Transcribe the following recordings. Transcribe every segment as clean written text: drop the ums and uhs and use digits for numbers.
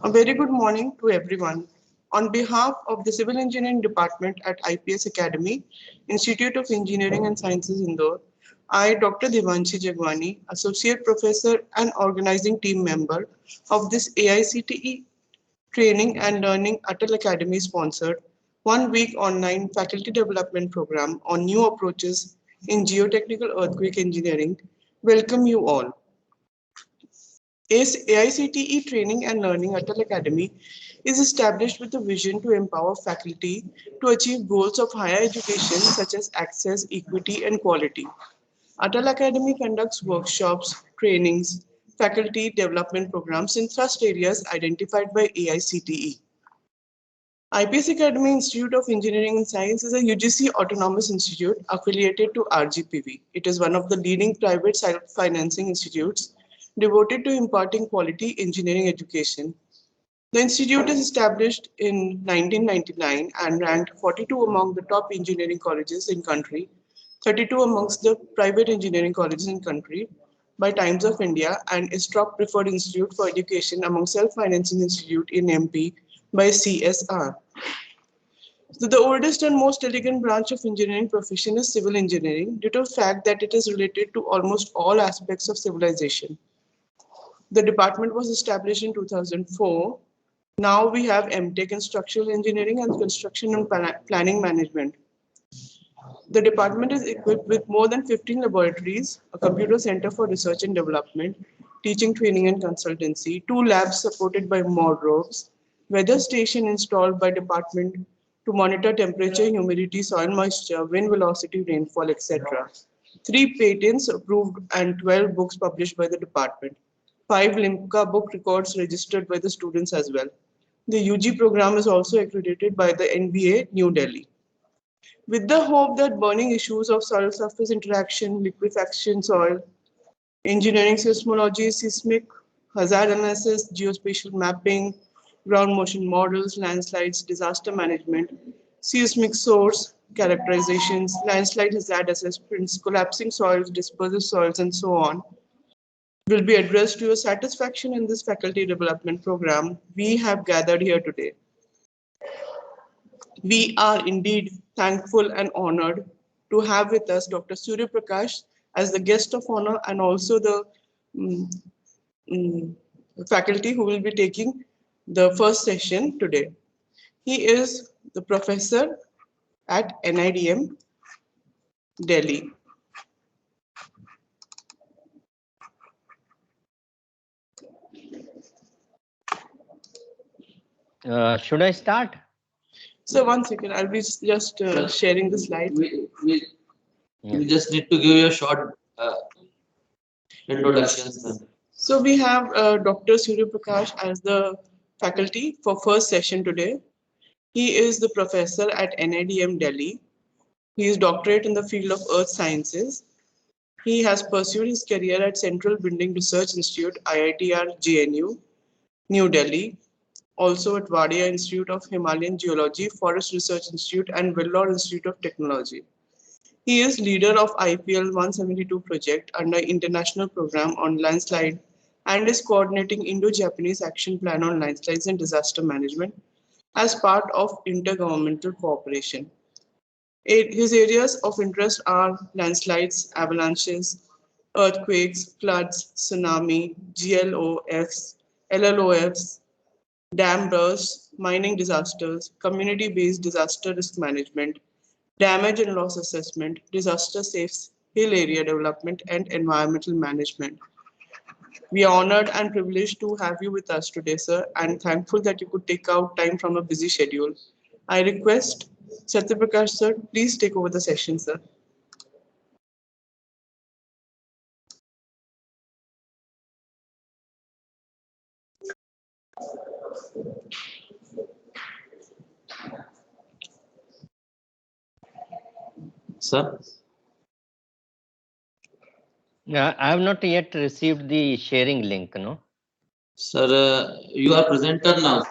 A very good morning to everyone. On behalf of the Civil Engineering Department at IPS Academy, Institute of Engineering and Sciences, Indore, I, Dr. Devanshi Jagwani, Associate Professor and Organizing Team Member of this AICTE Training and Learning Atal Academy sponsored 1 week online faculty development program on new approaches in geotechnical earthquake engineering, welcome you all. AICTE Training and Learning Atal Academy is established with a vision to empower faculty to achieve goals of higher education such as access, equity, and quality. Atal Academy conducts workshops, trainings, faculty development programs in thrust areas identified by AICTE. IPS Academy Institute of Engineering and Science is a UGC autonomous institute affiliated to RGPV. It is one of the leading private self-financing institutes devoted to imparting quality engineering education. The institute is established in 1999 and ranked 42 among the top engineering colleges in country, 32 amongst the private engineering colleges in country by Times of India, and is top preferred institute for education among self-financing institute in MP by CSR. So the oldest and most elegant branch of engineering profession is civil engineering due to the fact that it is related to almost all aspects of civilization. The department was established in 2004. Now we have MTech in structural engineering and construction and planning management. The department is equipped with more than 15 laboratories, a computer center for research and development, teaching, training and consultancy, 2 labs supported by MODROVs, weather station installed by department to monitor temperature, humidity, soil moisture, wind velocity, rainfall, etc. 3 patents approved and 12 books published by the department. 5 Limca book records registered by the students as well. The UG program is also accredited by the NBA New Delhi. With the hope that burning issues of soil surface interaction, liquefaction soil, engineering seismology, seismic hazard analysis, geospatial mapping, ground motion models, landslides, disaster management, seismic source characterizations, landslide hazard assessments, collapsing soils, dispersive soils, and so on, will be addressed to your satisfaction in this faculty development program we have gathered here today. We are indeed thankful and honored to have with us Dr. Surya Prakash as the guest of honor and also the um, um, faculty who will be taking the first session today. He is the professor at NIDM, Delhi. Should I start? So 1 second, I'll be just sharing the slide. You just need to give you a short introduction. So we have Dr. Surya Prakash as the faculty for first session today. He is the professor at NIDM Delhi. He is doctorate in the field of earth sciences. He has pursued his career at Central Building Research Institute, IITR JNU, New Delhi, also at Wadia Institute of Himalayan Geology, Forest Research Institute, and Vellore Institute of Technology. He is leader of IPL 172 project under International Program on Landslide and is coordinating Indo-Japanese Action Plan on Landslides and Disaster Management as part of intergovernmental cooperation. His areas of interest are landslides, avalanches, earthquakes, floods, tsunami, GLOFs, LLOFs, dam bursts, mining disasters, community-based disaster risk management, damage and loss assessment, disaster safe hill area development, and environmental management. We are honored and privileged to have you with us today, sir, and thankful that you could take out time from a busy schedule. I request Satyaprakash, sir, please take over the session, sir. Sir? I have not yet received the sharing link, no? Sir, you are presenter now.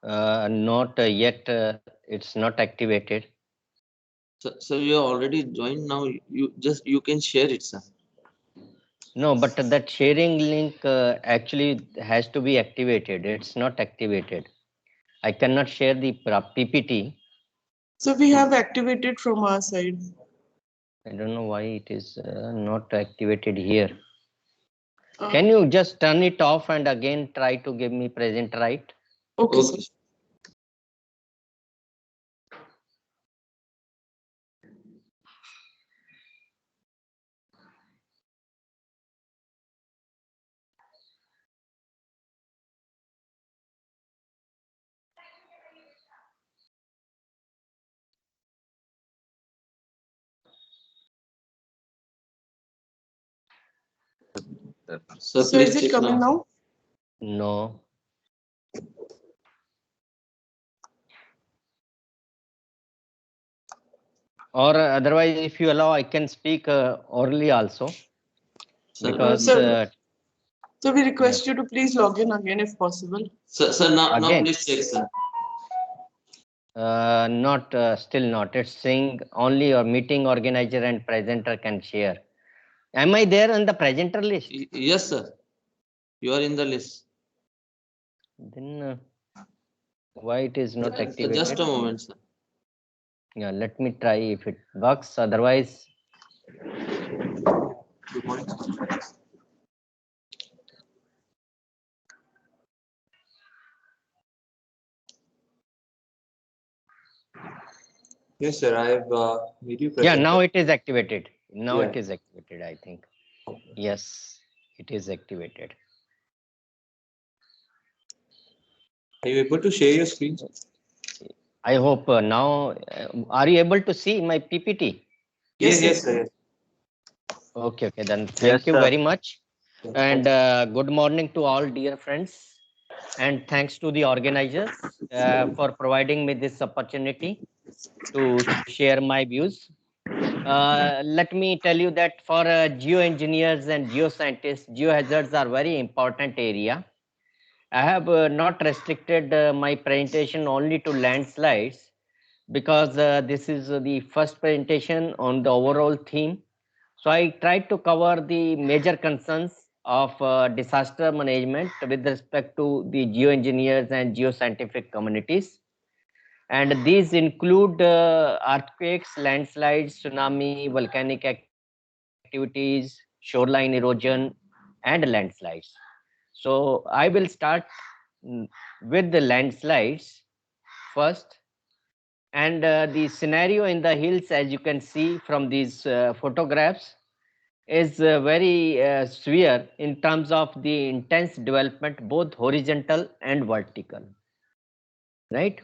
Not yet. It's not activated. So you are already joined now. You can share it, sir. No, but that sharing link actually has to be activated. It's not activated. I cannot share the PPT. So we have activated from our side. I don't know why it is not activated here. Uh, Can you just turn it off and again try to give me present right? okay, sir. Okay. So So is please it check coming now? No. Or otherwise, if you allow, I can speak orally also. Sir, Because So we request you to please log in again if possible. sir, now again, please check, sir. not still not. It's saying only your meeting organizer and presenter can share. Am I there on the presenter list? Yes, sir. You are in the list. Then why it is not activated? Just a moment, sir. Yeah, let me try if it works. Otherwise, Good morning. Yes, sir. I have made you yeah, present. now it is activated. Now Yeah. it is activated, I think. Yes, it is activated. Are you able to share your screen? I hope now, are you able to see my PPT? Yes, sir. Okay, then thank you very much. And good morning to all dear friends. And thanks to the organizers for providing me this opportunity to share my views. Let me tell you that for geoengineers and geoscientists, geohazards are very important area. I have not restricted my presentation only to landslides because this is the first presentation on the overall theme. So I tried to cover the major concerns of disaster management with respect to the geoengineers and geoscientific communities. And these include earthquakes, landslides, tsunami, volcanic activities, shoreline erosion, and landslides. So I will start with the landslides first. And the scenario in the hills, as you can see from these photographs, is very severe in terms of the intense development, both horizontal and vertical, right?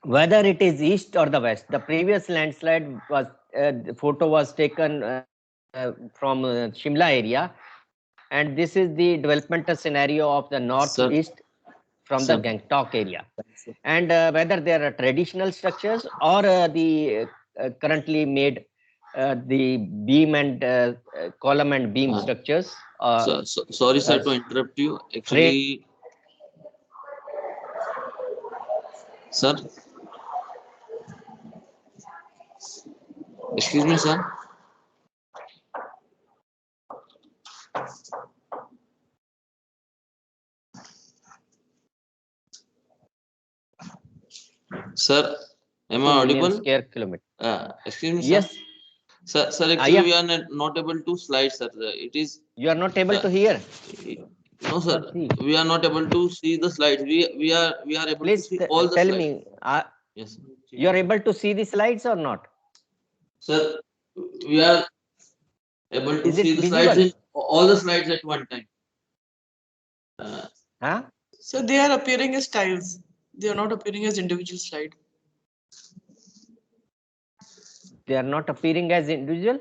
Whether it is east or the west. The previous landslide was, the photo was taken from Shimla area, and this is the developmental scenario of the Sir, northeast from the sir, Gangtok area. And whether there are traditional structures or the currently made the beam and column and beam structures. Sorry, sir, to interrupt you. Actually, sir, excuse me, sir. Sir, am I Million audible? square kilometer. Excuse me, sir. Yes. Sir, actually, Yeah. we are not able to slide, sir. It is. You are not able to hear. No, sir. See. We are not able to see the slides. We are able Please to see all the tell slides. me, Yes. Sir. you are able to see the slides or not? Sir, we are able to Is see it the slides visible? in all the slides at one time. Huh? So they are appearing as tiles. They are not appearing as individual slide. They are not appearing as individual?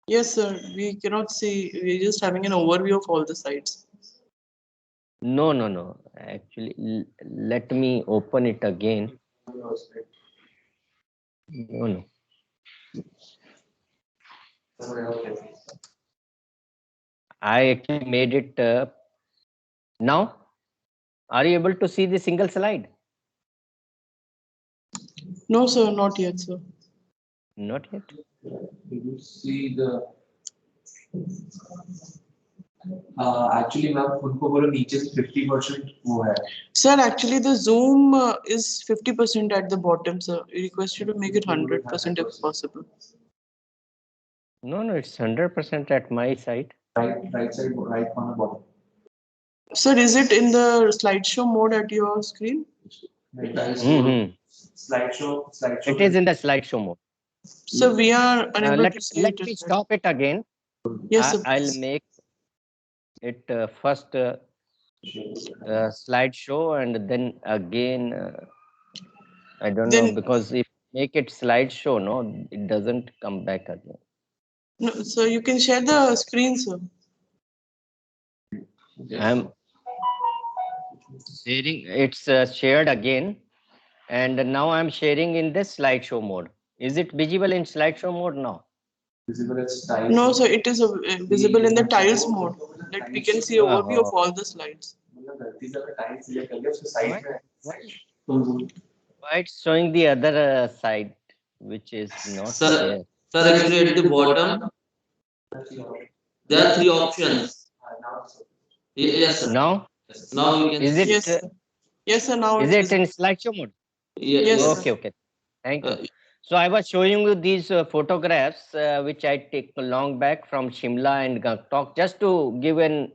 Yes, sir. We cannot see. We're just having an overview of all the sites. No. Actually, let me open it again. No. I actually made it. Now, are you able to see the single slide? No, sir, not yet, sir. Not yet. You see the. Actually ma'am उनको बोलो नीचे से 50% वो है. Sir, actually the zoom is 50% at the bottom, sir. I request you to make it 100% if possible. No, no, it's 100% at my side. Right side, right corner bottom. Sir, is it in the slideshow mode at your screen? Mhm. Slideshow. It is in the slideshow mode. So we are unable Let to see let it. me stop it again. Yes, sir. I'll please. make it first slideshow and then again I don't know, Then because if make it slideshow, no, it doesn't come back again. no, so you can share the screen, sir. I'm sharing. It's shared again, and now I'm sharing in the slideshow mode. Is it visible in slideshow mode now? Visible as tiles. No, so it is visible in the tiles mode. That we can see overview of all the slides. These are the tiles select कर लिया उसके side Why? में. Why? तो Why it's showing the other side, which is not Sir, there? sir, actually at the bottom, there are three options. Yes, sir. Now, Now you can is see. it Yes, sir. Yes, sir. Now is it's it in visible. slideshow mode? Yes, Yes. sir. Okay, okay. Thank you. Uh, So I was showing you these photographs which I take long back from Shimla and Gangtok, just to give an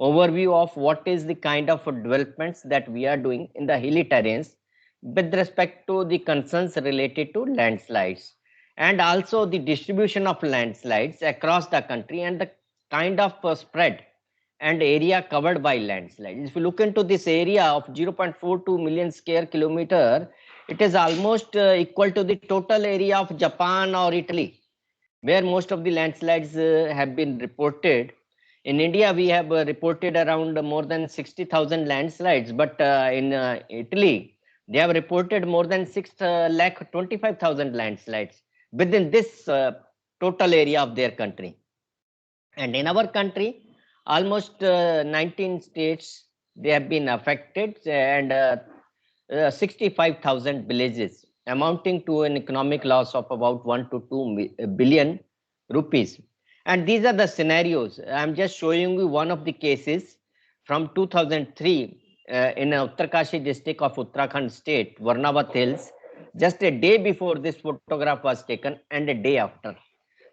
overview of what is the kind of developments that we are doing in the hilly terrains with respect to the concerns related to landslides and also the distribution of landslides across the country and the kind of spread and area covered by landslides. If you look into this area of 0.42 million square kilometer, it is almost equal to the total area of Japan or Italy, where most of the landslides have been reported. In India, we have reported around more than 60,000 landslides, but in Italy, they have reported more than 6 lakh 25,000 landslides within this total area of their country. And in our country, almost 19 states they have been affected, and 65,000 villages, amounting to an economic loss of about 1 to 2 billion rupees. And these are the scenarios. I'm just showing you one of the cases from 2003 in Uttarkashi district of Uttarakhand state, Varnavat Hills, just a day before this photograph was taken and a day after.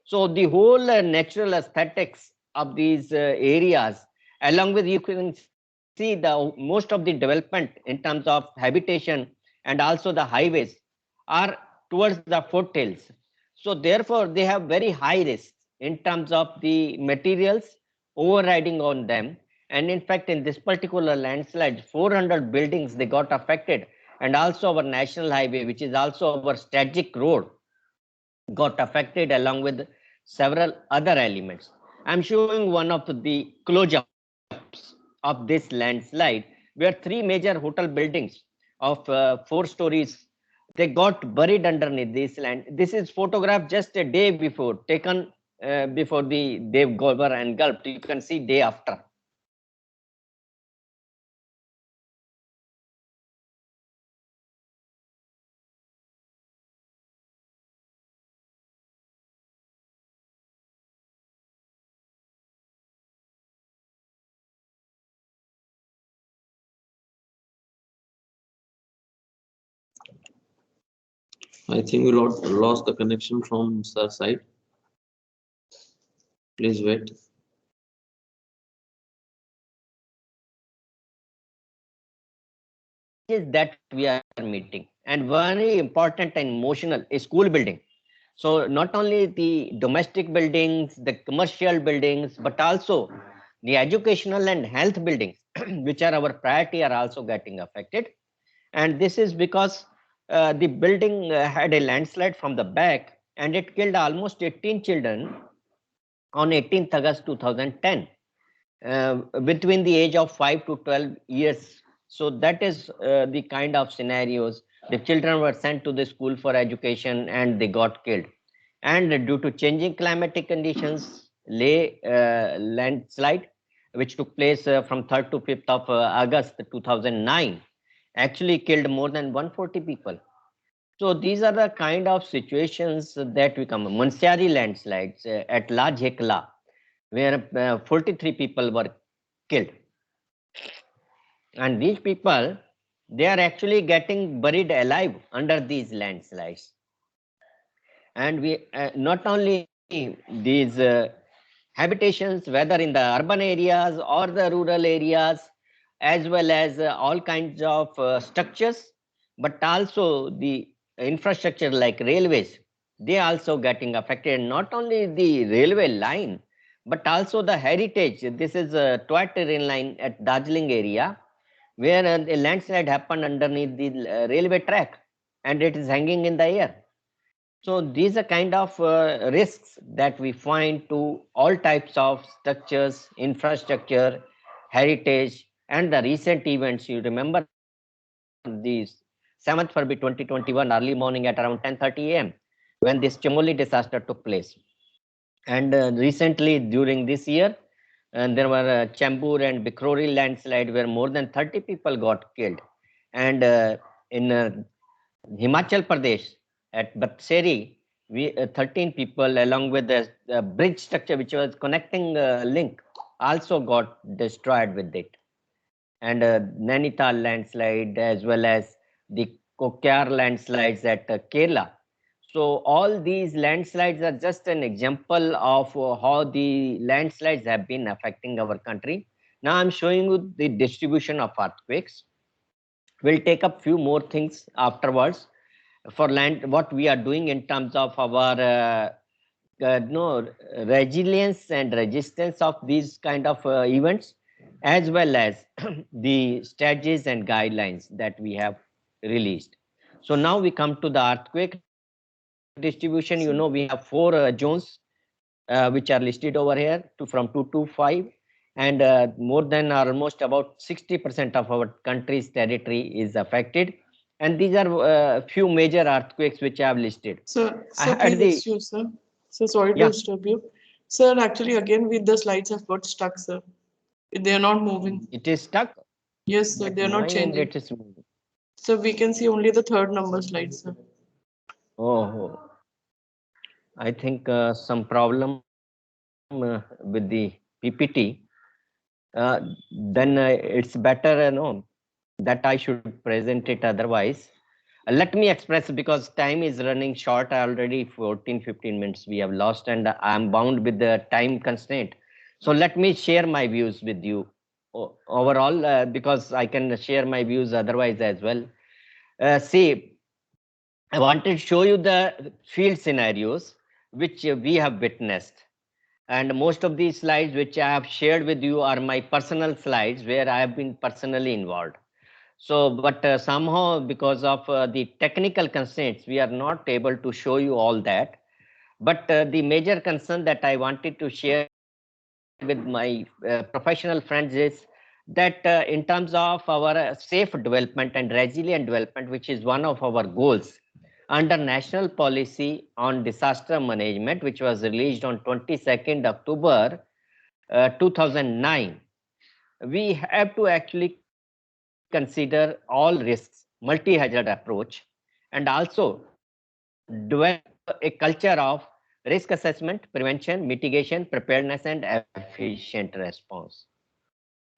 So the whole natural aesthetics of these areas, along with you can see the most of the development in terms of habitation and also the highways are towards the foothills. So therefore, they have very high risks in terms of the materials overriding on them. And in fact, in this particular landslide, 400 buildings they got affected, and also our national highway, which is also our strategic road, got affected along with several other elements. I'm showing one of the close-ups of this landslide where three major hotel buildings of 4 stories they got buried underneath this land. This is photographed just a day before, taken before the they were engulfed. You can see day after. I think we lost the connection from sir side. Please wait. Is that we are meeting, and very important and emotional a school building. So not only the domestic buildings, the commercial buildings, but also the educational and health buildings, which are our priority, are also getting affected. And this is because the building had a landslide from the back, and it killed almost 18 children on 18th August 2010, between the age of 5 to 12 years. So that is the kind of scenarios. The children were sent to the school for education and they got killed. And due to changing climatic conditions, landslide, which took place from 3rd to 5th of August 2009, actually killed more than 140 people. So these are the kind of situations that we come. Mansyari landslides at La Jhekla, where 43 people were killed. And these people, they are actually getting buried alive under these landslides. And we not only these habitations, whether in the urban areas or the rural areas, as well as all kinds of structures, but also the infrastructure like railways, they also getting affected. Not only the railway line, but also the heritage. This is a toy train line at Darjeeling area, where a landslide happened underneath the railway track, and it is hanging in the air. So these are kind of risks that we find to all types of structures, infrastructure, heritage, and the recent events. You remember the 7th February 2021, early morning at around 10:30 a.m. when this Chamoli disaster took place. And recently during this year, there were Chembur and Bikrori landslide where more than 30 people got killed. And in Himachal Pradesh, at Batseri, we 13 people along with the bridge structure which was connecting link also got destroyed with it. And Nainital landslide as well as the Kokyar landslides at Kerala. So all these landslides are just an example of how the landslides have been affecting our country. Now I'm showing you the distribution of earthquakes. We'll take up few more things afterwards for land, what we are doing in terms of our no, resilience and resistance of these kind of events, as well as the strategies and guidelines that we have released. So now we come to the earthquake distribution. You know, we have four zones which are listed over here from 2 to 5, and more than almost about 60% of our country's territory is affected. And these are few major earthquakes which I have listed. Sir, At please the excuse, sir. So sorry to yeah, disturb you. Sir, actually, again, with the slides have got stuck, sir. They are not moving. it is stuck. Yes, sir, At they are not my end, changing. it is moving. So we can see only the third number slide, sir. Oh, I think some problem with the PPT. Uh, then it's better, that I should present it otherwise. Let me express because time is running short. Already 14-15 minutes we have lost, and I'm bound with the time constraint. So let me share my views with you overall, because I can share my views otherwise as well. See, I wanted to show you the field scenarios which we have witnessed. And most of these slides which I have shared with you are my personal slides where I have been personally involved. So, but somehow because of the technical constraints, we are not able to show you all that. But the major concern that I wanted to share with my professional friends is that in terms of our safe development and resilient development, which is one of our goals under National Policy on Disaster Management, which was released on 22nd October 2009, we have to actually consider all risks, multi-hazard approach, and also develop a culture of risk assessment, prevention, mitigation, preparedness, and efficient response.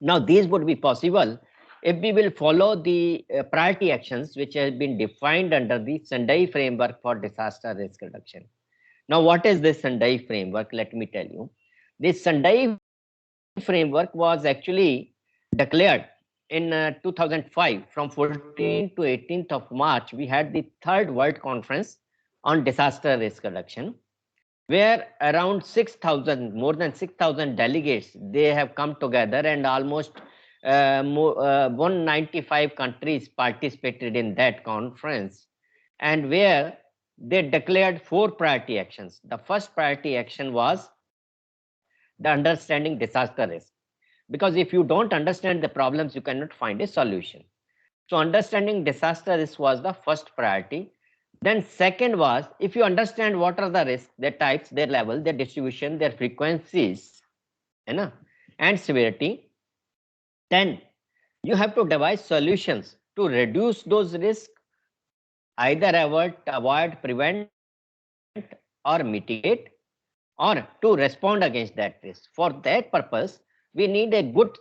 Now, these would be possible if we will follow the priority actions which have been defined under the Sendai framework for disaster risk reduction. Now, what is this Sendai framework? Let me tell you. This Sendai framework was actually declared in 2005. From 14th to 18th of March, we had the third World Conference on Disaster Risk Reduction, where around 6,000, more than 6,000 delegates, they have come together, and almost 195 countries participated in that conference, and where they declared four priority actions. The first priority action was the understanding disaster risk, because if you don't understand the problems, you cannot find a solution. So understanding disaster risk was the first priority. Then second was, if you understand what are the risks, their types, their level, their distribution, their frequencies, and severity, then you have to devise solutions to reduce those risks, either avoid, prevent, or mitigate, or to respond against that risk. For that purpose, we need a good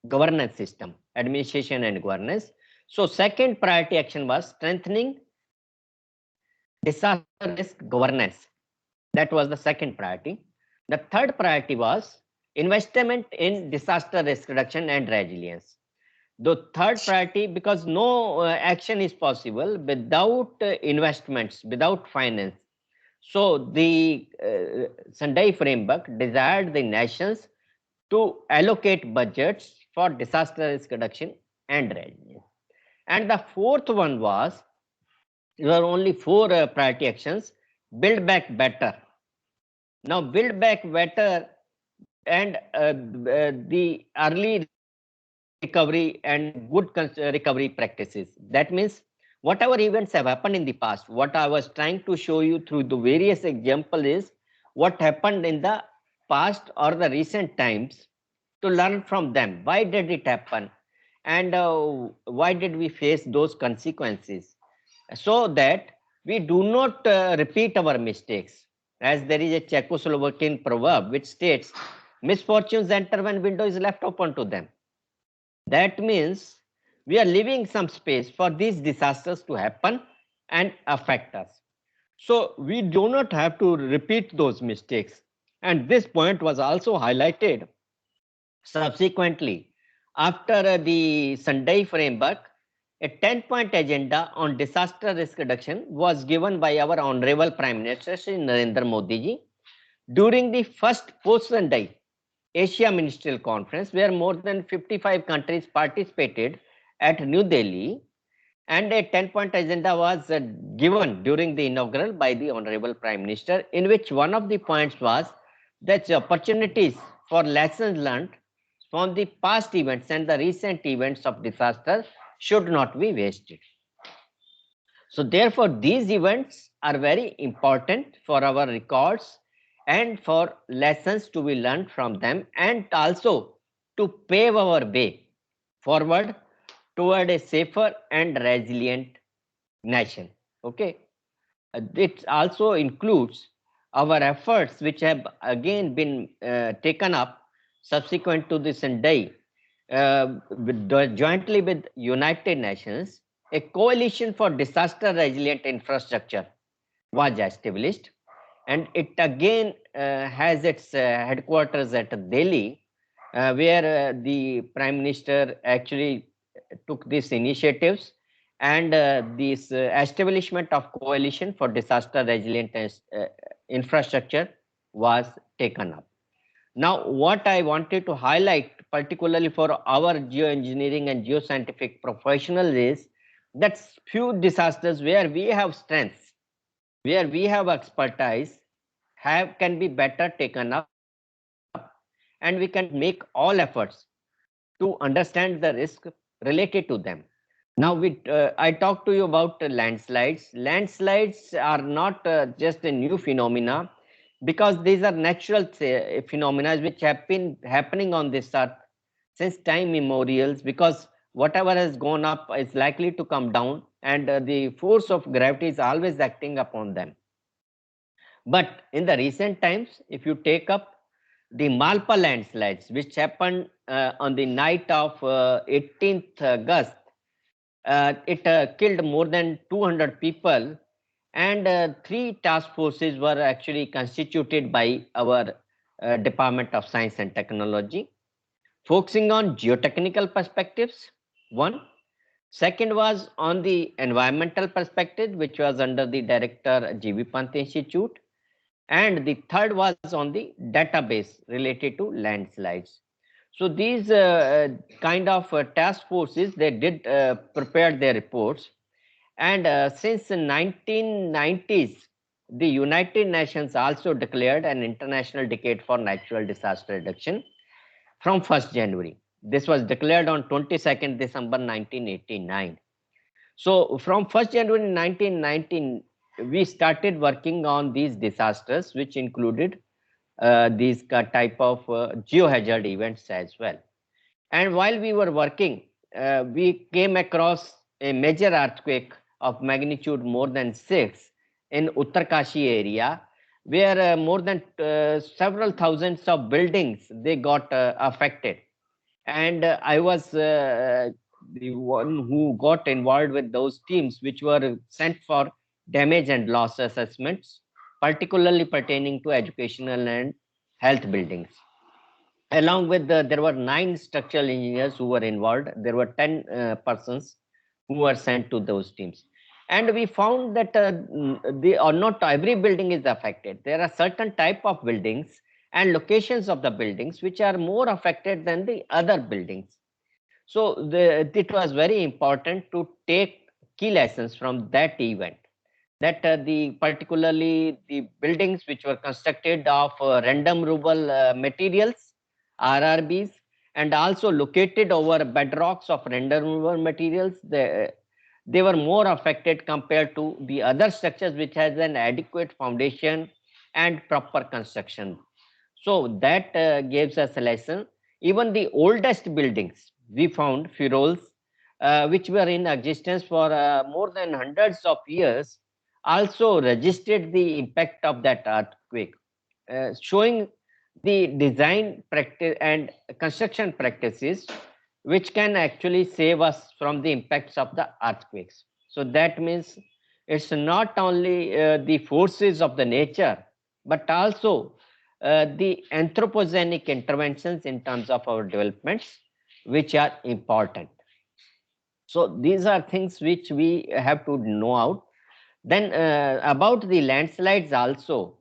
governance system, administration and governance. So second priority action was strengthening disaster risk governance. That was the second priority. The third priority was investment in disaster risk reduction and resilience. The third priority, because no action is possible without investments, without finance. So the Sendai framework desired the nations to allocate budgets for disaster risk reduction and resilience. And the fourth one was, there are only four priority actions: build back better. Now, build back better and the early recovery and good recovery practices. That means whatever events have happened in the past, what I was trying to show you through the various examples is what happened in the past or the recent times, to learn from them. Why did it happen? And why did we face those consequences? So that we do not repeat our mistakes. As there is a Czechoslovakian proverb which states, misfortunes enter when window is left open to them. That means we are leaving some space for these disasters to happen and affect us. So we do not have to repeat those mistakes. And this point was also highlighted subsequently after the Sendai framework. A 10-point agenda on disaster risk reduction was given by our Honorable Prime Minister Shri Narendra Modi ji during the first post-Sendai Asia Ministerial Conference, where more than 55 countries participated at New Delhi, and a 10-point agenda was given during the inaugural by the Honorable Prime Minister, in which one of the points was that the opportunities for lessons learned from the past events and the recent events of disaster should not be wasted. So therefore, these events are very important for our records and for lessons to be learned from them, and also to pave our way forward toward a safer and resilient nation. Okay. It also includes our efforts which have again been taken up subsequent to this Sendai, jointly with United Nations. A coalition for disaster resilient infrastructure was established, and it again has its headquarters at Delhi, where the Prime Minister actually took these initiatives, and this establishment of coalition for disaster resilient infrastructure was taken up. Now, what I wanted to highlight, particularly for our geoengineering and geoscientific professionals, is that few disasters where we have strengths, where we have expertise, can be better taken up, and we can make all efforts to understand the risk related to them. Now, I talked to you about landslides. Landslides are not just a new phenomena, because these are natural phenomena which have been happening on this earth since time immemorials, because whatever has gone up is likely to come down, and the force of gravity is always acting upon them. But in the recent times, if you take up the Malpa landslides, which happened on the night of 18th August, it killed more than 200 people, and 3 task forces were actually constituted by our Department of Science and Technology, focusing on geotechnical perspectives. One. Second was on the environmental perspective, which was under the director G.V. Pant Institute. And the third was on the database related to landslides. So these kind of task forces, they did prepare their reports. And since the 1990s, the United Nations also declared an international decade for natural disaster reduction from 1st January. This was declared on 22nd December 1989. So from 1st January 1919, we started working on these disasters, which included these type of geohazard events as well. And while we were working, we came across a major earthquake of magnitude more than 6 in Uttarkashi area, where more than several thousands of buildings they got affected. And I was the one who got involved with those teams which were sent for damage and loss assessments, particularly pertaining to educational and health buildings. Along with there were 9 structural engineers who were involved. There were 10 persons who were sent to those teams. And we found that not every building is affected. There are certain type of buildings and locations of the buildings which are more affected than the other buildings. So it was very important to take key lessons from that event, that the particularly the buildings which were constructed of random rubble materials, RRBs, and also located over bedrocks of random rubble materials, they were more affected compared to the other structures which has an adequate foundation and proper construction. So that gives us a lesson. Even the oldest buildings, we found furols, which were in existence for more than hundreds of years, also registered the impact of that earthquake, showing the design practice and construction practices which can actually save us from the impacts of the earthquakes. So that means it's not only the forces of the nature, but also the anthropogenic interventions in terms of our developments, which are important. So these are things which we have to know out. Then about the landslides also,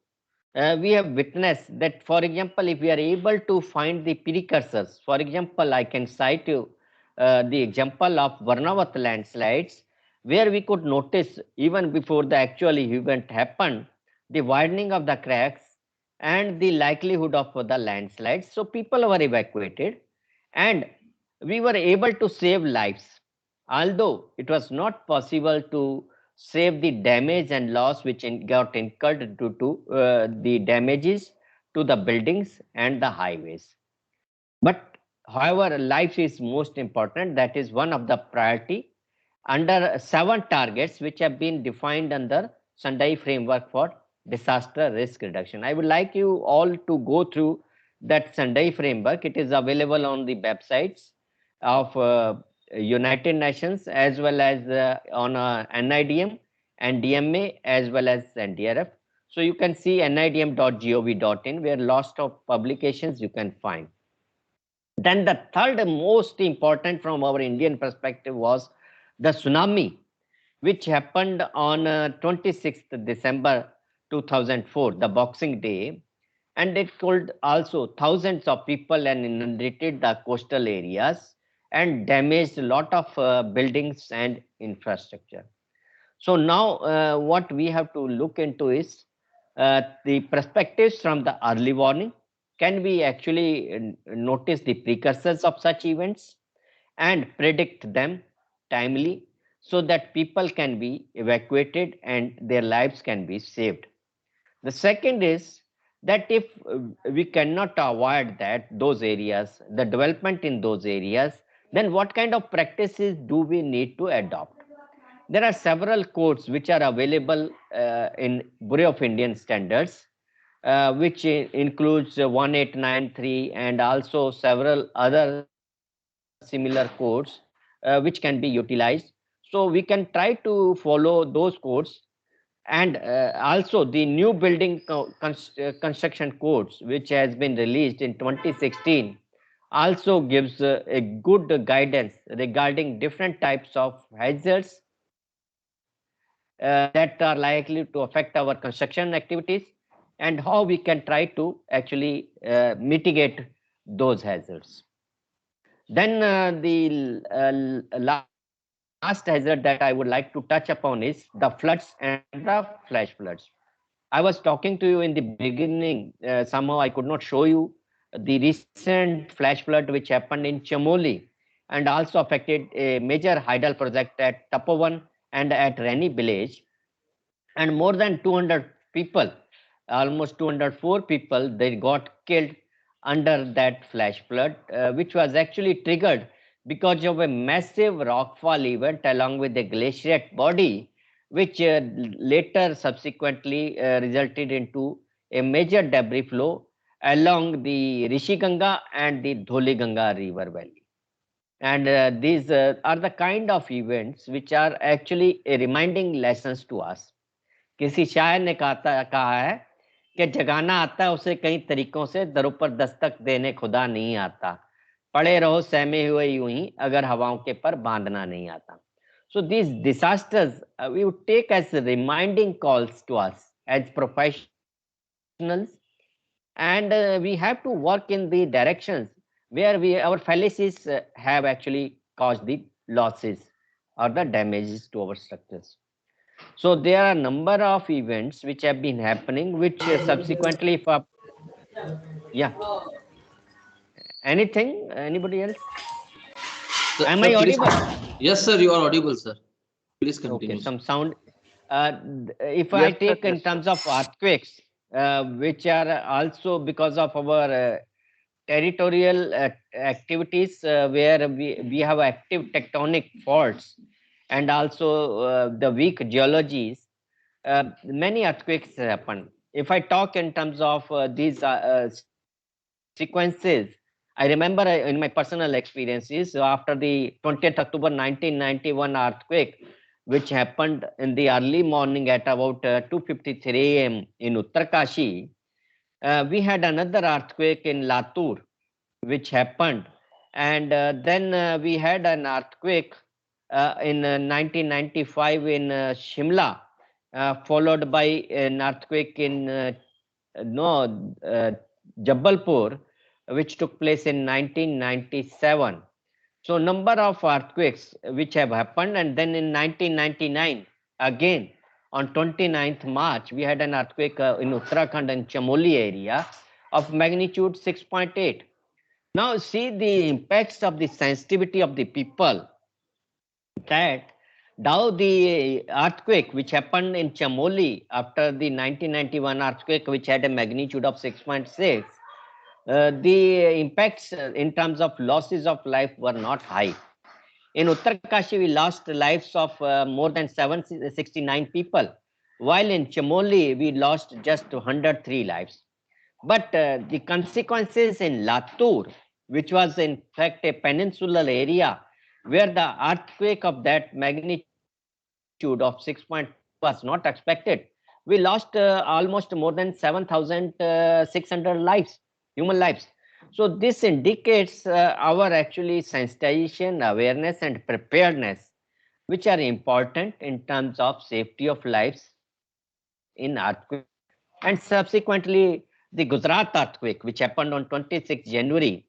we have witnessed that, for example, if we are able to find the precursors, for example, I can cite you the example of Varnavath landslides, where we could notice even before the actual event happened, the widening of the cracks and the likelihood of the landslides. So people were evacuated and we were able to save lives, although it was not possible to save the damage and loss which got incurred due to the damages to the buildings and the highways. But however, life is most important. That is one of the priority under 7 targets which have been defined under Sendai framework for disaster risk reduction. I would like you all to go through that Sendai framework. It is available on the websites of United Nations as well as on NIDM and DMA as well as NDRF. So you can see nidm.gov.in where lots of publications you can find. Then the third most important from our Indian perspective was the tsunami, which happened on 26th December 2004, the Boxing Day, and it killed also thousands of people and inundated the coastal areas and damaged a lot of buildings and infrastructure. So now what we have to look into is the perspectives from the early warning. Can we actually notice the precursors of such events and predict them timely so that people can be evacuated and their lives can be saved? The second is that if we cannot avoid those areas, the development in those areas, then what kind of practices do we need to adopt? There are several codes which are available in Bureau of Indian Standards, which includes 1893 and also several other similar codes which can be utilized. So we can try to follow those codes, and also the new building construction codes which has been released in 2016 also gives a good guidance regarding different types of hazards that are likely to affect our construction activities and how we can try to actually mitigate those hazards. Then the last hazard that I would like to touch upon is the floods and the flash floods. I was talking to you in the beginning, somehow I could not show you the recent flash flood which happened in Chamoli and also affected a major hydel project at Tapovan and at Rani village. And more than 200 people, almost 204 people, they got killed under that flash flood, which was actually triggered because of a massive rockfall event along with the glaciate body, which later subsequently resulted into a major debris flow along the Rishi Ganga and the Dholi Ganga river valley. And these are the kind of events which are actually reminding lessons to us. किसी शायर ने कहा है कि जगाना आता है उसे कई तरीकों से, दरों पर दस्तक देने खुदा नहीं आता, पड़े रहो सहमे हुए यूं ही अगर हवाओं के पर बांधना नहीं आता. So these disasters we would take as reminding calls to us as professionals, and we have to work in the directions where our fallacies have actually caused the losses or the damages to our structures. So there are a number of events which have been happening, which subsequently, yeah, anything, anybody else? Am I audible? Yes, sir, you are audible, sir. Please continue. Okay, some sound. If I take in terms of earthquakes, which are also because of our territorial activities, where we have active tectonic faults and also the weak geologies, many earthquakes happen. If I talk in terms of these sequences, I remember in my personal experiences, after the 20th October 1991 earthquake, which happened in the early morning at about 2:53 a.m. in Uttarkashi, we had another earthquake in Latur, which happened. And then we had an earthquake in 1995 in Shimla, followed by an earthquake in Jabalpur, which took place in 1997. So number of earthquakes which have happened, and then in 1999, again on 29th March, we had an earthquake in Uttarakhand and Chamoli area of magnitude 6.8. Now see the impacts of the sensitivity of the people, that now the earthquake which happened in Chamoli after the 1991 earthquake, which had a magnitude of 6.6, the impacts in terms of losses of life were not high. In Uttarkashi, we lost lives of more than 769 people, while in Chamoli, we lost just 103 lives. But the consequences in Latur, which was in fact a peninsular area where the earthquake of that magnitude of 6.2 was not expected, we lost almost more than 7,600 lives, human lives. So this indicates our actually sensitization, awareness, and preparedness, which are important in terms of safety of lives in earthquake. And subsequently, the Gujarat earthquake, which happened on 26 January,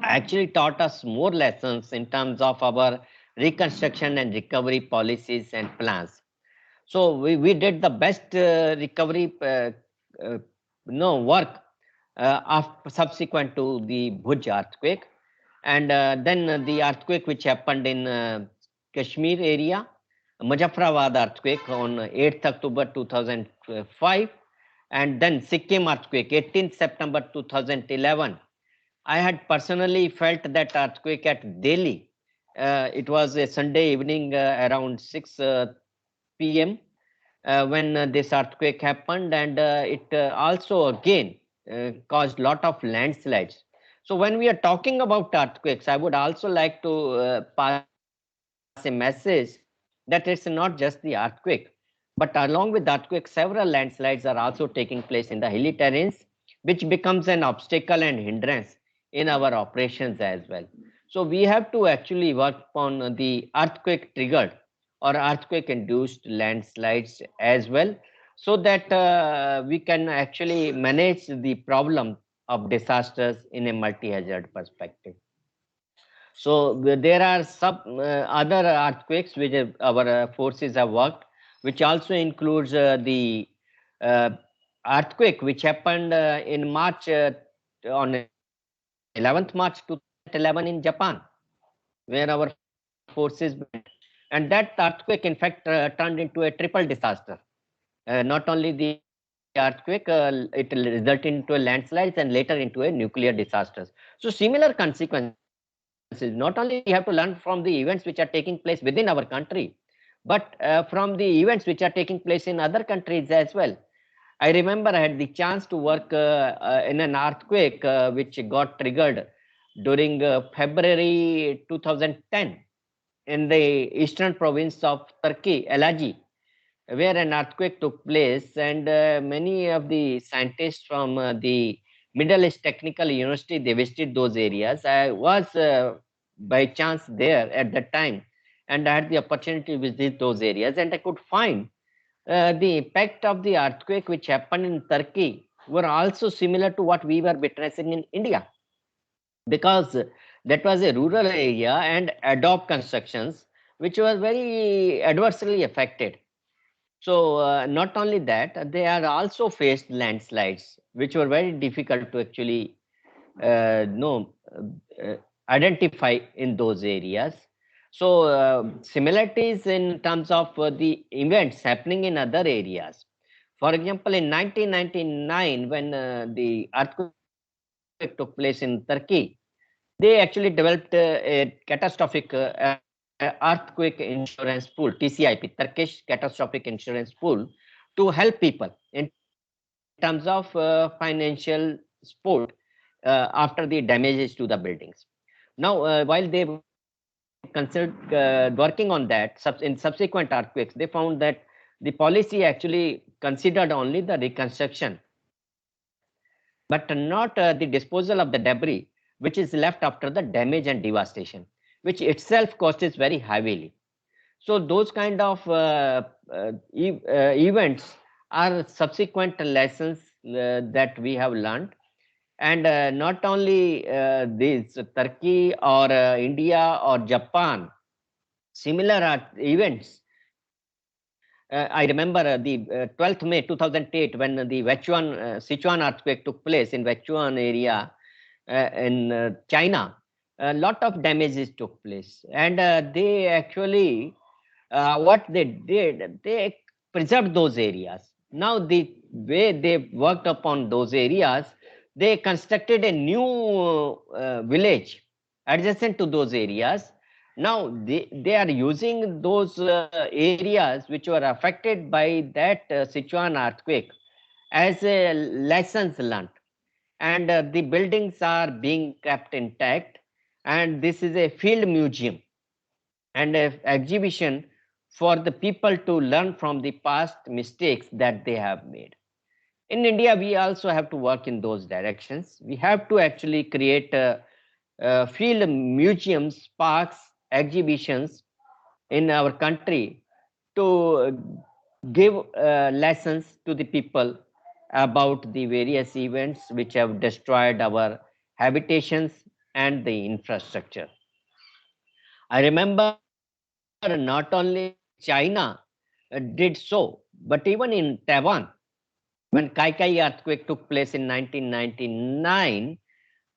actually taught us more lessons in terms of our reconstruction and recovery policies and plans. So we did the best recovery work subsequent to the Bhuj earthquake. And then the earthquake which happened in Kashmir area, Muzaffarabad earthquake on 8th October 2005, and then Sikkim earthquake, 18th September 2011. I had personally felt that earthquake at Delhi. It was a Sunday evening around 6 p.m. When this earthquake happened, and it also again caused lot of landslides. So when we are talking about earthquakes, I would also like to pass a message that it's not just the earthquake, but along with the earthquake, several landslides are also taking place in the hilly terrains, which becomes an obstacle and hindrance in our operations as well. So we have to actually work on the earthquake triggered or earthquake induced landslides as well, so that we can actually manage the problem of disasters in a multi-hazard perspective. So there are some other earthquakes which our forces have worked, which also includes the earthquake which happened in March, on 11th March 2011 in Japan, where our forces, and that earthquake in fact turned into a triple disaster. Not only the earthquake, it resulted into a landslide and later into a nuclear disasters. So similar consequences. Not only we have to learn from the events which are taking place within our country, but from the events which are taking place in other countries as well. I remember I had the chance to work in an earthquake which got triggered during February 2010 in the eastern province of Turkey, Elagi, where an earthquake took place, and many of the scientists from the Middle East Technical University, they visited those areas. I was by chance there at that time, and I had the opportunity to visit those areas, and I could find the impact of the earthquake which happened in Turkey were also similar to what we were witnessing in India, because that was a rural area and adobe constructions which were very adversely affected. So not only that, they are also faced landslides, which were very difficult to actually know identify in those areas. So similarities in terms of the events happening in other areas. For example, in 1999, when the earthquake took place in Turkey, they actually developed a catastrophic earthquake insurance pool, TCIP, Turkish Catastrophic Insurance Pool, to help people in terms of financial support after the damages to the buildings. Now, while they considered working on that in subsequent earthquakes, they found that the policy actually considered only the reconstruction, but not the disposal of the debris which is left after the damage and devastation, which itself costs very heavily. So those kind of events are subsequent lessons that we have learned. And not only these, Turkey or India or Japan, similar events. I remember the 12th May 2008 when the Sichuan earthquake took place in Sichuan area in China. A lot of damages took place, and they actually what they did, they preserved those areas. Now the way they worked upon those areas, they constructed a new village adjacent to those areas. Now they are using those areas which were affected by that Sichuan earthquake as a lessons learned, and the buildings are being kept intact, and this is a field museum and an exhibition for the people to learn from the past mistakes that they have made. In India, we also have to work in those directions. We have to actually create field museums, parks, exhibitions in our country to give lessons to the people about the various events which have destroyed our habitations and the infrastructure. I remember not only China did so, but even in Taiwan, when Kaikai earthquake took place in 1999,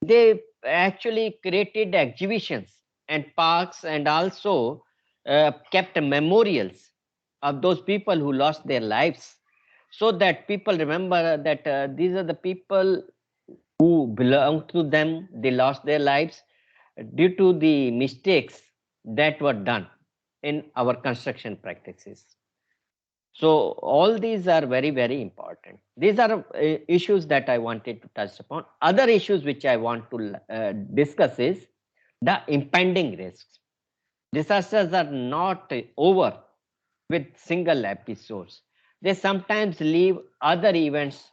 they actually created exhibitions and parks, and also kept memorials of those people who lost their lives, so that people remember that these are the people who belong to them, they lost their lives due to the mistakes that were done in our construction practices. So all these are very, very important. These are issues that I wanted to touch upon. Other issues which I want to discuss is the impending risks. Disasters are not over with single episodes. They sometimes leave other events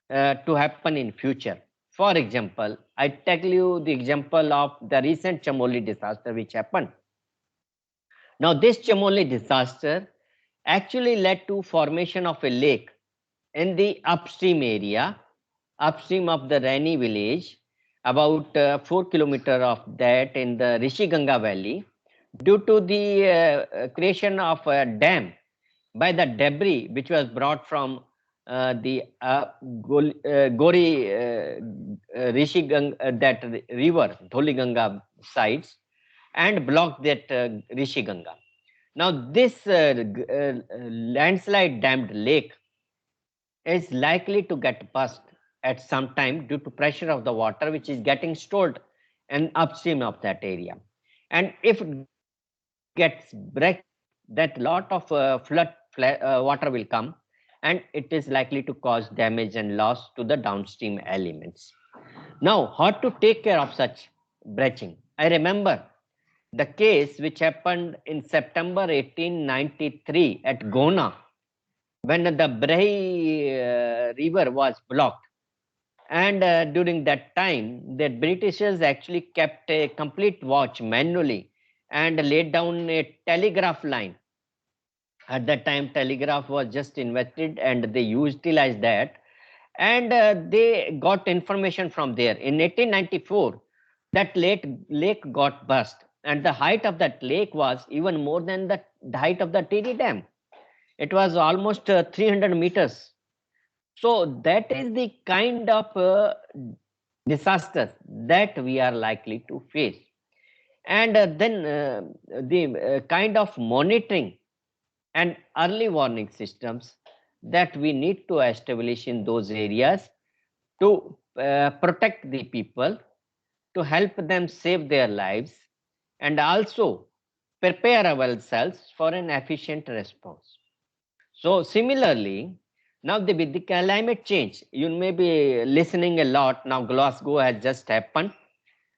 to happen in future. For example, I tell you the example of the recent Chamoli disaster which happened. Now, this Chamoli disaster actually led to formation of a lake in the upstream area, upstream of the Rani village, about 4 kilometers of that in the Rishiganga valley, due to the creation of a dam by the debris which was brought from the Gori Rishiganga, that river, Dholiganga sides, and blocked that Rishiganga. Now, this landslide dammed lake is likely to get burst at some time due to pressure of the water which is getting stored in upstream of that area. And if it gets break, that lot of flood water will come and it is likely to cause damage and loss to the downstream elements. Now, how to take care of such breaching? I remember the case which happened in September 1893 at Gona, when the Brahi river was blocked. And during that time, the Britishers actually kept a complete watch manually and laid down a telegraph line. At that time, telegraph was just invented and they utilized that. And they got information from there. In 1894, that lake got burst. And the height of that lake was even more than the height of the TD Dam. It was almost 300 meters. So that is the kind of disasters that we are likely to face. And then the kind of monitoring and early warning systems that we need to establish in those areas to protect the people, to help them save their lives, and also prepare ourselves for an efficient response. So similarly, now with the climate change, you may be listening a lot. Now Glasgow has just happened.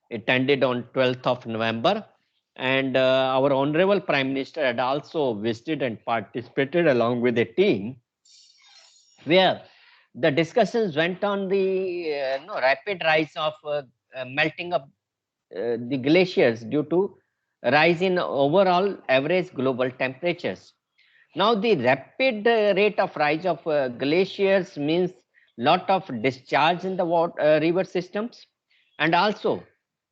It ended on 12th of November. And our Honorable Prime Minister had also visited and participated along with a team where the discussions went on the rapid rise of melting of the glaciers due to rise in overall average global temperatures. Now, the rapid rate of rise of glaciers means lot of discharge in the river systems, and also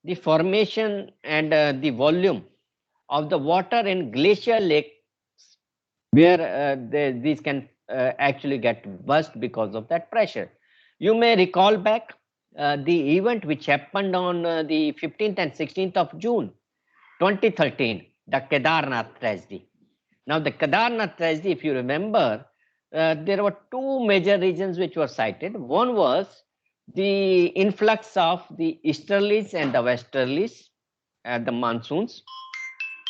the formation and the volume of the water in glacial lakes, where these can actually get burst because of that pressure. You may recall back the event which happened on the 15th and 16th of June 2013, the Kedarnath tragedy. Now, the Kedarnath tragedy, if you remember, there were two major reasons which were cited. One was the influx of the easterlies and the westerlies at the monsoons.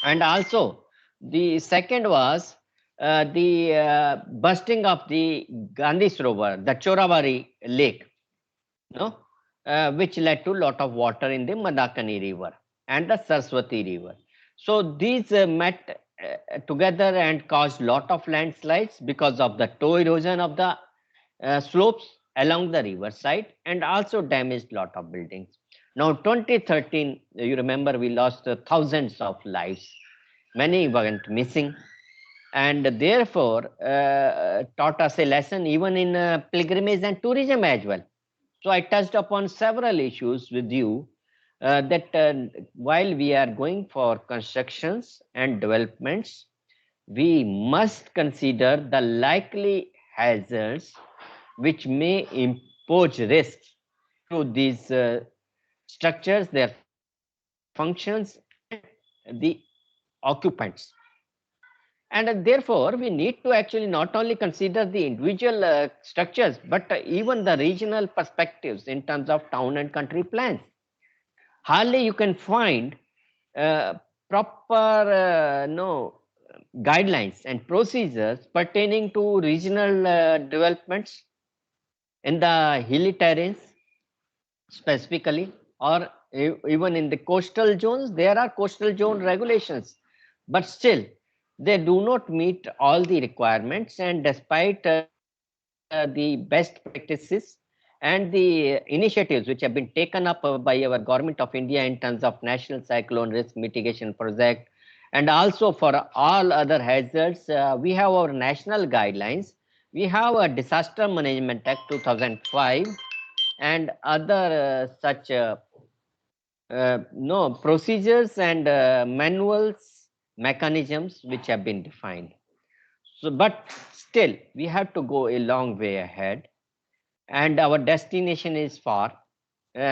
And also, the second was the bursting of the Gandhi Sarovar, the Choravari lake, which led to a lot of water in the Mandakini river and the Saraswati river. So these met together and caused lot of landslides because of the toe erosion of the slopes along the river side, and also damaged lot of buildings. Now 2013, you remember, we lost thousands of lives. Many went missing, and therefore taught us a lesson even in pilgrimage and tourism as well. So I touched upon several issues with you that while we are going for constructions and developments, we must consider the likely hazards which may impose risks to these structures, their functions, and the occupants. And therefore, we need to actually not only consider the individual structures, but even the regional perspectives in terms of town and country plans. Hardly you can find proper guidelines and procedures pertaining to regional developments in the hilly terrains specifically, or even in the coastal zones. There are coastal zone regulations, but still they do not meet all the requirements, and despite the best practices and the initiatives which have been taken up by our government of India in terms of National Cyclone Risk Mitigation Project, and also for all other hazards, we have our national guidelines. We have a Disaster Management Act 2005 and other such procedures and manuals, mechanisms which have been defined. So, but still, we have to go a long way ahead, and our destination is far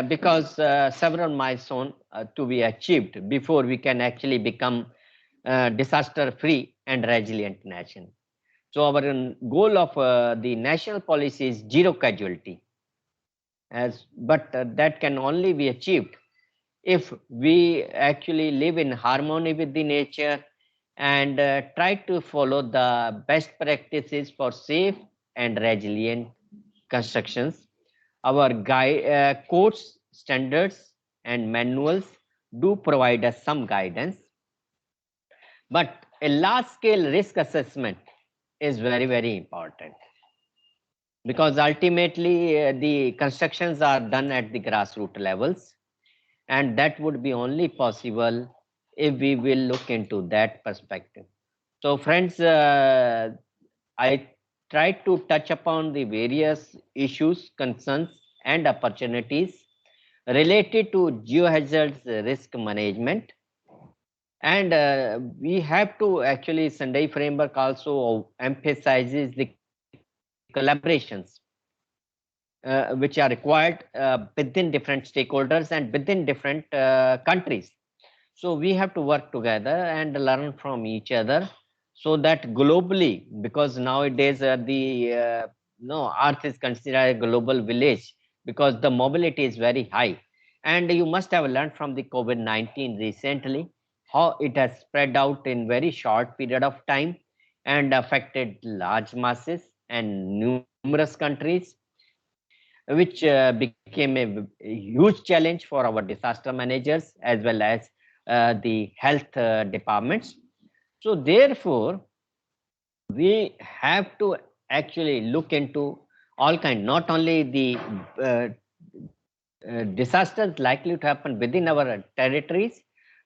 because several milestones to be achieved before we can actually become disaster-free and resilient nation. So, our goal of the national policy is zero casualty, but that can only be achieved if we actually live in harmony with the nature and try to follow the best practices for safe, and resilient constructions. Our codes, standards, and manuals do provide us some guidance, but a large-scale risk assessment is very, very important, because ultimately the constructions are done at the grassroots levels, and that would be only possible if we will look into that perspective. So friends, I tried to touch upon the various issues, concerns, and opportunities related to geohazards risk management. And we have to actually, Sendai framework also emphasizes the collaborations which are required within different stakeholders and within different countries. So we have to work together and learn from each other, so that globally, because nowadays no, Earth is considered a global village because the mobility is very high. And you must have learned from the COVID-19 recently how it has spread out in very short period of time and affected large masses and numerous countries, which became a huge challenge for our disaster managers as well as the health departments. So therefore, we have to actually look into all kind, not only the disasters likely to happen within our territories,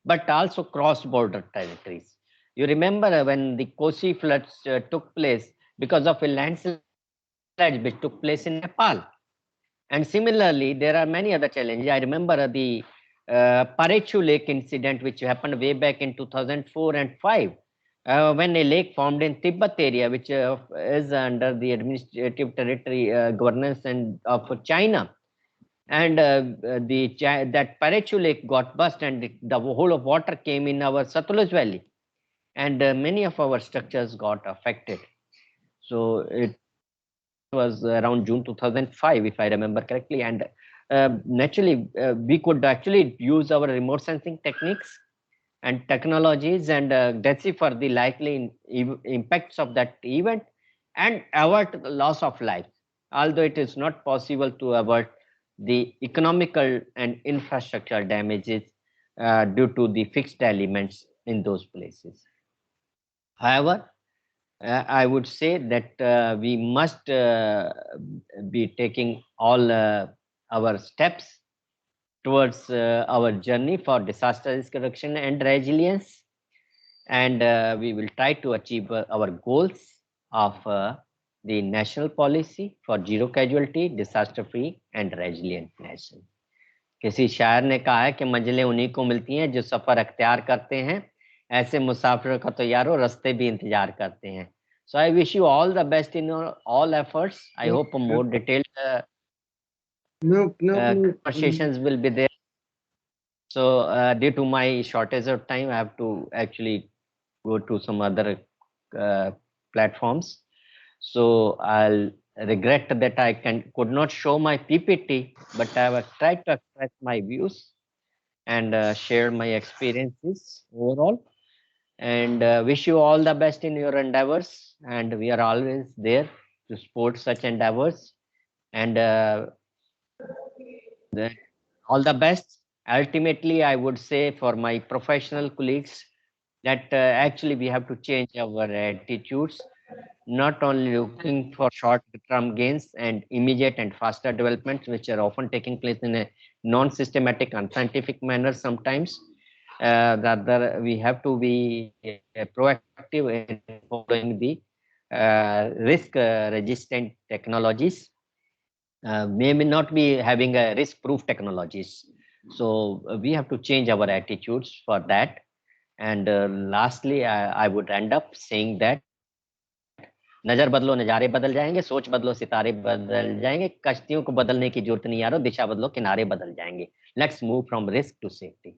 but also cross-border territories. You remember when the Kosi floods took place because of a landslide which took place in Nepal. And similarly, there are many other challenges. I remember the Parechu Lake incident, which happened way back in 2004 and 5, when a lake formed in Tibet area, which is under the administrative territory governance and of China. And that Parechu Lake got burst, and the whole of water came in our Satluj Valley, and many of our structures got affected. So it was around June 2005, if I remember correctly. And naturally, we could actually use our remote sensing techniques and technologies and decipher the likely impacts of that event and avert loss of life, although it is not possible to avert the economical and infrastructure damages due to the fixed elements in those places. However, I would say that we must be taking all our steps towards our journey for disaster risk reduction and resilience, and we will try to achieve our goals of the national policy for zero casualty, disaster free and resilient nation. किसी शायर ने कहा है कि मंजिलें उन्हीं को मिलती हैं जो सफर अख्तियार करते हैं, ऐसे मुसाफिरों का तो यारो रास्ते भी इंतजार करते हैं. So I wish you all the best in your all efforts. I hope more detailed conversations will be there. So due to my shortage of time, I have to actually go to some other platforms. So I'll regret that I could not show my PPT, but I have tried to express my views and share my experiences overall. And wish you all the best in your endeavors. And we are always there to support such endeavors. And all the best. Ultimately, I would say for my professional colleagues that actually we have to change our attitudes, not only looking for short-term gains and immediate and faster developments, which are often taking place in a non-systematic, unscientific manner sometimes. Rather, we have to be proactive in following the risk-resistant technologies. May not be having a risk-proof technologies. So we have to change our attitudes for that. And lastly, I would end up saying that नजर बदलो नजारे बदल जाएंगे, सोच बदलो सितारे बदल जाएंगे, कश्तियों को बदलने की जरूरत नहीं यारो, दिशा बदलो किनारे बदल जाएंगे. Let's move from risk to safety.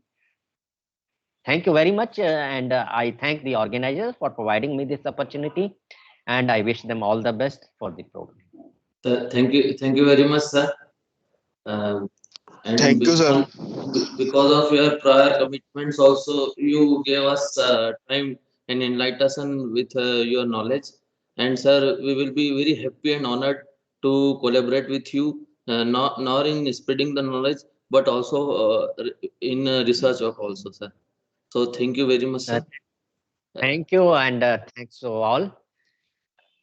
Thank you very much, and I thank the organizers for providing me this opportunity, and I wish them all the best for the program. Thank you very much, sir. And Thank you, sir. Because of your prior commitments, also you gave us time and enlightened us with your knowledge. And sir, we will be very happy and honored to collaborate with you, not in spreading the knowledge, but also in research work also, sir. So thank you very much, Uh, sir. Thank you, and thanks to all.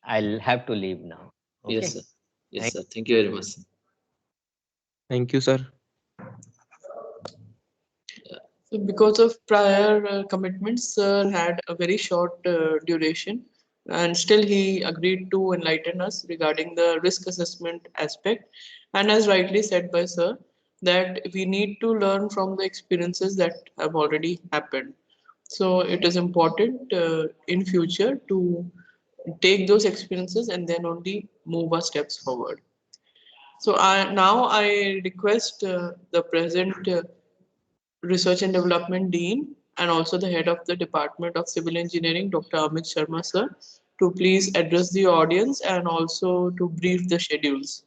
I'll have to leave now. Yes, Okay. sir. Yes, Thank sir. Thank you very much, sir. Thank you, sir. So because of prior commitments, Sir had a very short duration, and still he agreed to enlighten us regarding the risk assessment aspect. And as rightly said by Sir, that we need to learn from the experiences that have already happened. So it is important in future to take those experiences and then only move our steps forward. So I request the present Research and Development Dean and also the head of the Department of Civil Engineering, Dr. Amit Sharma, sir, to please address the audience and also to brief the schedules.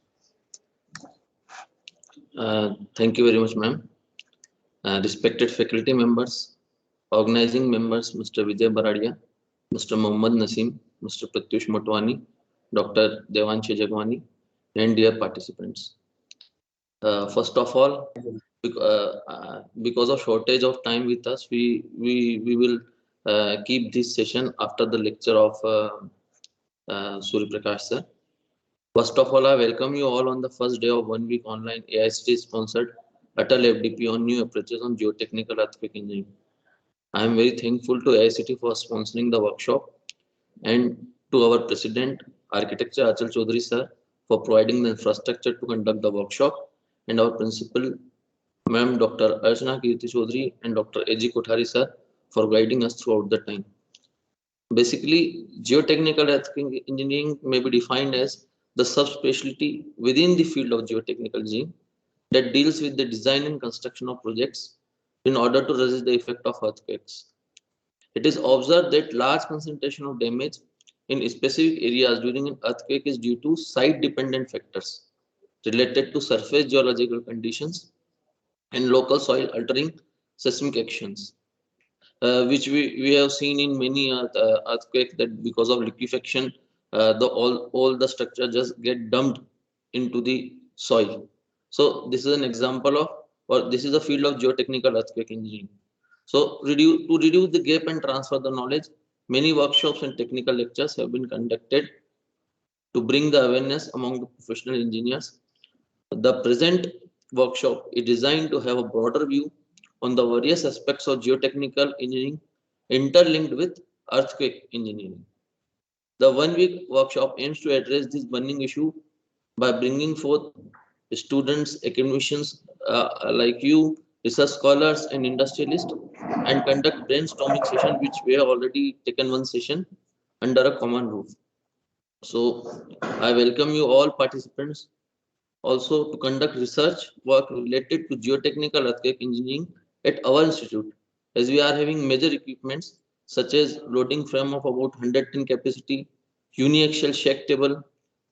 Thank you very much, ma'am. Respected faculty members, organizing members, Mr. Vijay Baradia, Mr. Mohammad Naseem, Mr. Pratyush Motwani, Dr. Devanshi Jagwani, and dear participants. First of all, because of shortage of time with us, we will keep this session after the lecture of Surya Prakash sir. First of all, I welcome you all on the first day of 1 week online AICT sponsored Atal FDP on new approaches on geotechnical earthquake engineering. I am very thankful to AICT for sponsoring the workshop and to our president, Architecture Achal Chaudhary sir, for providing the infrastructure to conduct the workshop, and our principal, Ma'am Dr. Archana Kirti Chaudhary and Dr. A.G. Kothari sir, for guiding us throughout the time. Basically, geotechnical earthquake engineering may be defined as the subspecialty within the field of geotechnical engineering that deals with the design and construction of projects in order to resist the effect of earthquakes. It is observed that large concentration of damage in specific areas during an earthquake is due to site-dependent factors related to surface geological conditions and local soil altering seismic actions, which we have seen in many earthquakes that because of liquefaction, all the structure just get dumped into the soil. So this is an example of, or this is a field of geotechnical earthquake engineering. So to reduce the gap and transfer the knowledge, many workshops and technical lectures have been conducted to bring the awareness among the professional engineers. The present workshop is designed to have a broader view on the various aspects of geotechnical engineering interlinked with earthquake engineering. The 1 week workshop aims to address this burning issue by bringing forth students, academicians like you, research scholars, and industrialists, and conduct brainstorming session, which we have already taken one session under a common roof. So I welcome you all participants also to conduct research work related to geotechnical earthquake engineering at our institute, as we are having major equipments such as loading frame of about 110 capacity, uniaxial shack table.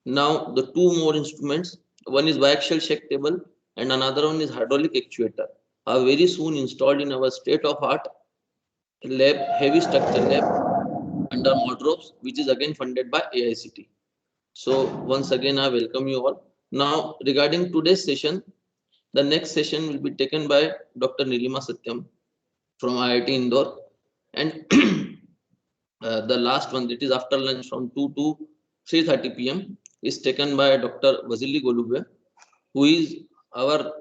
Now the two more instruments, one is biaxial shack table and another one is hydraulic actuator, are very soon installed in our state-of-art lab, heavy structure lab under Modrops, which is again funded by AICT. So once again, I welcome you all. Now, regarding today's session, the next session will be taken by Dr. Nilima Satyam from IIT Indore, and the last one, that is after lunch from 2 to 3:30 p.m. is taken by Dr. Vasily Golubya, who is our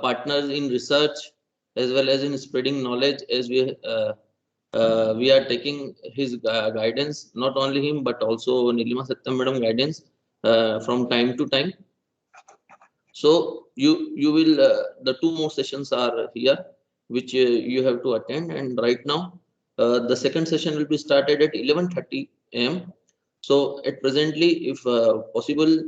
partners in research as well as in spreading knowledge, as we are taking his guidance, not only him but also Nilima Satyam madam guidance from time to time. So you will the two more sessions are here, which you have to attend. And right now, the second session will be started at 11:30 a.m. So at presently, if possible,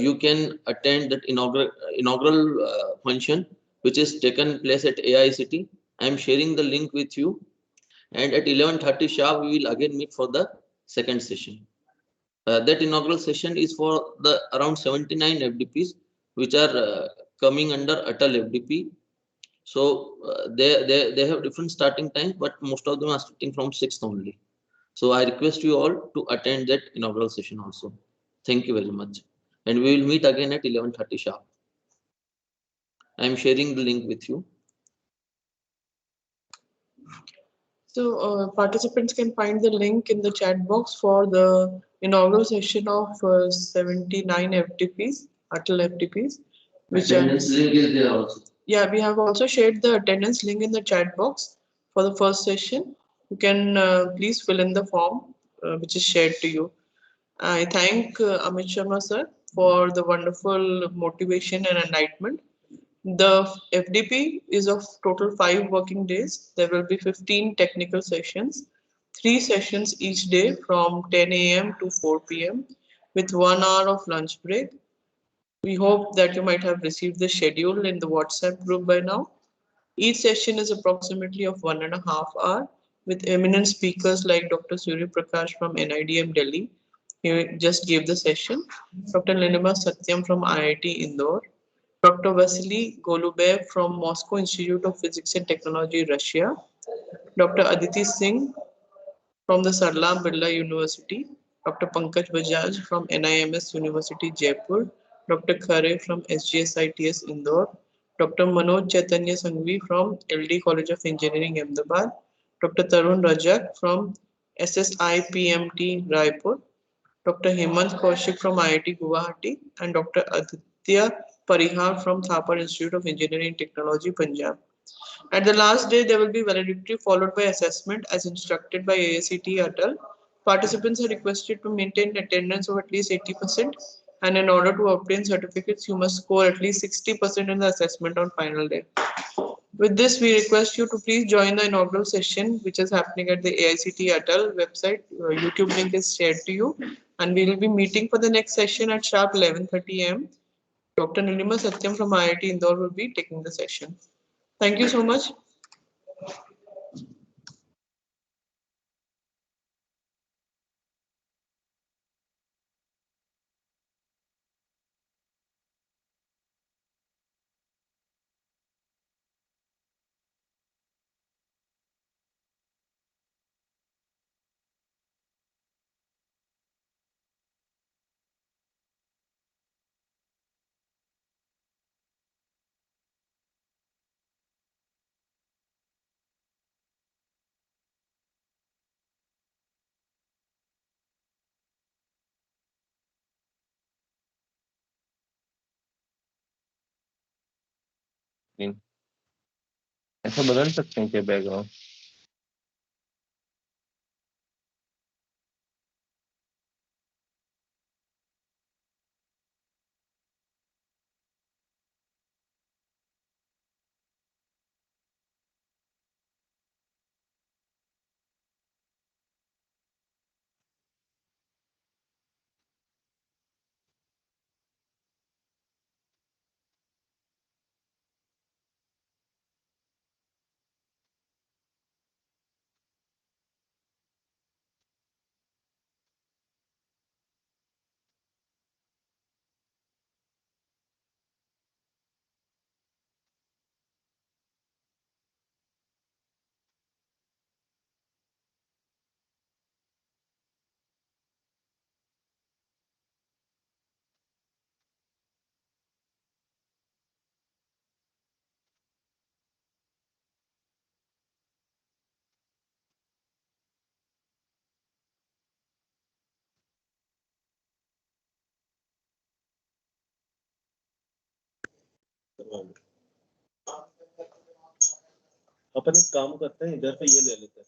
you can attend that inaugural function, which is taken place at AICT. I am sharing the link with you, and at 11:30 sharp, we will again meet for the second session. That inaugural session is for the around 79 FDPs, which are coming under Atal FDP. So they have different starting times, but most of them are starting from 6th only. So I request you all to attend that inaugural session also. Thank you very much. And we will meet again at 11:30 sharp. I am sharing the link with you. So participants can find the link in the chat box for the inaugural session of 79 FTPs, ATL FTPs, which are, Attendance link is there also. yeah, we have also shared the attendance link in the chat box for the first session. You can please fill in the form which is shared to you. I thank Amit Sharma sir for the wonderful motivation and enlightenment. The FDP is of total 5 working days. There will be 15 technical sessions, 3 sessions each day from 10 a.m. to 4 p.m. with 1 hour of lunch break. We hope that you might have received the schedule in the WhatsApp group by now. Each session is approximately of 1.5 hours with eminent speakers like Dr. Surya Prakash from NIDM Delhi. He just gave the session. Dr. Linima Satyam from IIT Indore. Dr. Vasily Golubev from Moscow Institute of Physics and Technology, Russia. Dr. Aditi Singh from the Sarla Birla University, Dr. Pankaj Bajaj from NIMS University, Jaipur, Dr. Khare from SGSITS Indore, Dr. Manoj Chaitanya Sanghvi from LD College of Engineering, Ahmedabad, Dr. Tarun Rajak from SSIPMT, Raipur, Dr. Hemant Kaushik from IIT Guwahati, and Dr. Aditya Parihar from Thapar Institute of Engineering and Technology, Punjab. At the last day, there will be valedictory followed by assessment as instructed by AICT Atal. Participants are requested to maintain attendance of at least 80%, and in order to obtain certificates, you must score at least 60% in the assessment on final day. With this, we request you to please join the inaugural session, which is happening at the AICT Atal website. YouTube link is shared to you, and we will be meeting for the next session at sharp 11:30 am. Dr. Nilima Satyam from IIT Indore will be taking the session. Thank you so much. ऐसा बदल सकते हैं क्या background? अपन एक काम करते हैं, इधर पे ये ले लेते हैं।